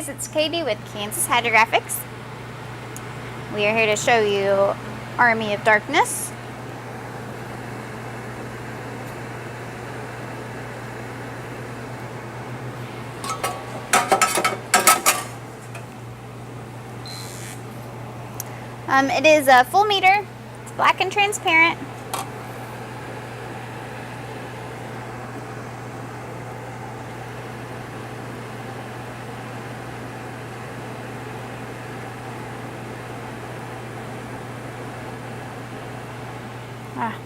guys, it's Katie with Kansas Hydrographics. We are here to show you Army of Darkness. It is a full meter. It's black and transparent.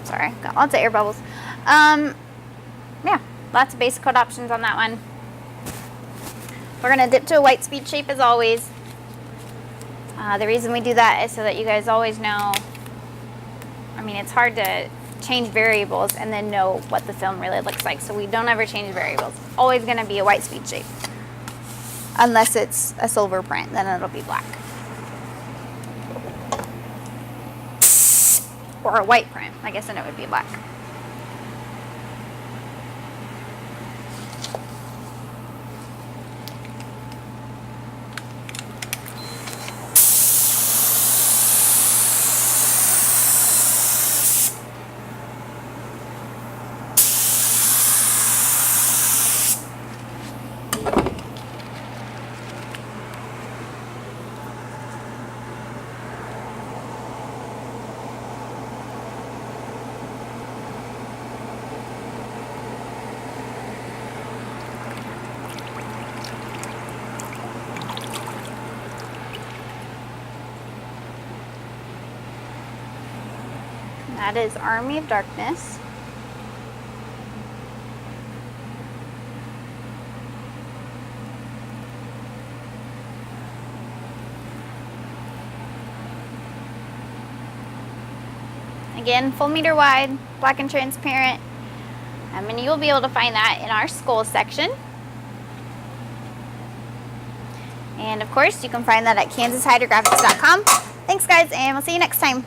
Sorry, got lots of air bubbles. Yeah, lots of base coat options on that one. We're gonna dip to a white speed shape as always. The reason we do that is so that you guys always know, I mean, it's hard to change variables and then know what the film really looks like. So we don't ever change variables. It's always gonna be a white speed shape. Unless it's a silver print, then it'll be black. Or a white print, I guess then it would be black. That is Army of Darkness. Again, full meter wide, black and transparent. And you'll be able to find that in our school section. And of course, you can find that at KansasHydrographics.com. Thanks guys, and we'll see you next time.